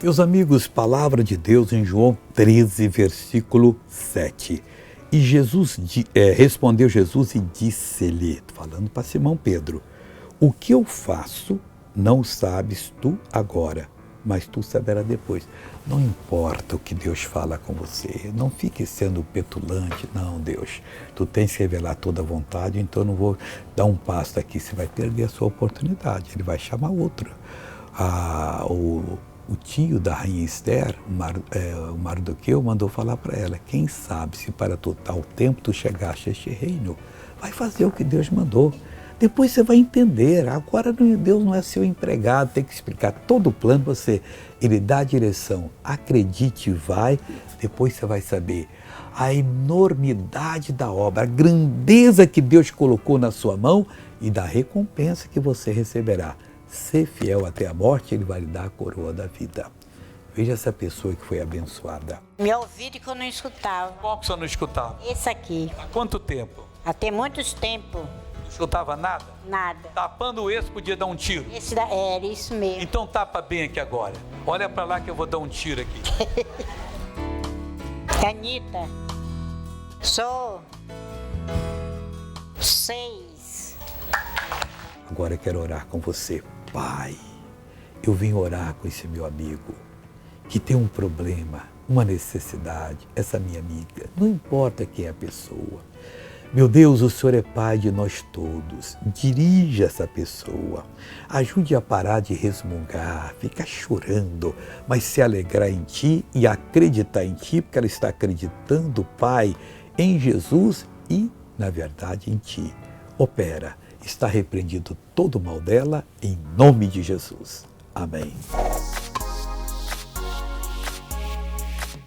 Meus amigos, palavra de Deus em João 13, versículo 7. E respondeu Jesus e disse-lhe, falando para Simão Pedro, o que eu faço não sabes tu agora, mas tu saberás depois. Não importa o que Deus fala com você, não fique sendo petulante, não, Deus. Tu tens que revelar toda a vontade, então eu não vou dar um passo aqui, você vai perder a sua oportunidade, ele vai chamar outro. O tio da rainha Esther, o Mardoqueu, mandou falar para ela, quem sabe se para tal tempo tu chegaste a este reino, vai fazer o que Deus mandou. Depois você vai entender, agora Deus não é seu empregado, tem que explicar todo o plano, ele dá a direção, acredite e vai, depois você vai saber a enormidade da obra, a grandeza que Deus colocou na sua mão e da recompensa que você receberá. Ser fiel até a morte, ele vai lhe dar a coroa da vida. Veja essa pessoa que foi abençoada. Meu ouvido que eu não escutava. Qual que você não escutava? Esse aqui. Há quanto tempo? Até muitos tempos. Não escutava nada? Nada. Tapando esse podia dar um tiro. Era isso mesmo. Então tapa bem aqui agora. Olha para lá que eu vou dar um tiro aqui. Anitta, sou 6. Agora eu quero orar com você. Pai, eu vim orar com esse meu amigo que tem um problema, uma necessidade, essa minha amiga, não importa quem é a pessoa. Meu Deus, o Senhor é Pai de nós todos, dirija essa pessoa, ajude a parar de resmungar, ficar chorando, mas se alegrar em Ti e acreditar em Ti, porque ela está acreditando, Pai, em Jesus e, na verdade, em Ti. Opera. Está repreendido todo o mal dela, em nome de Jesus. Amém.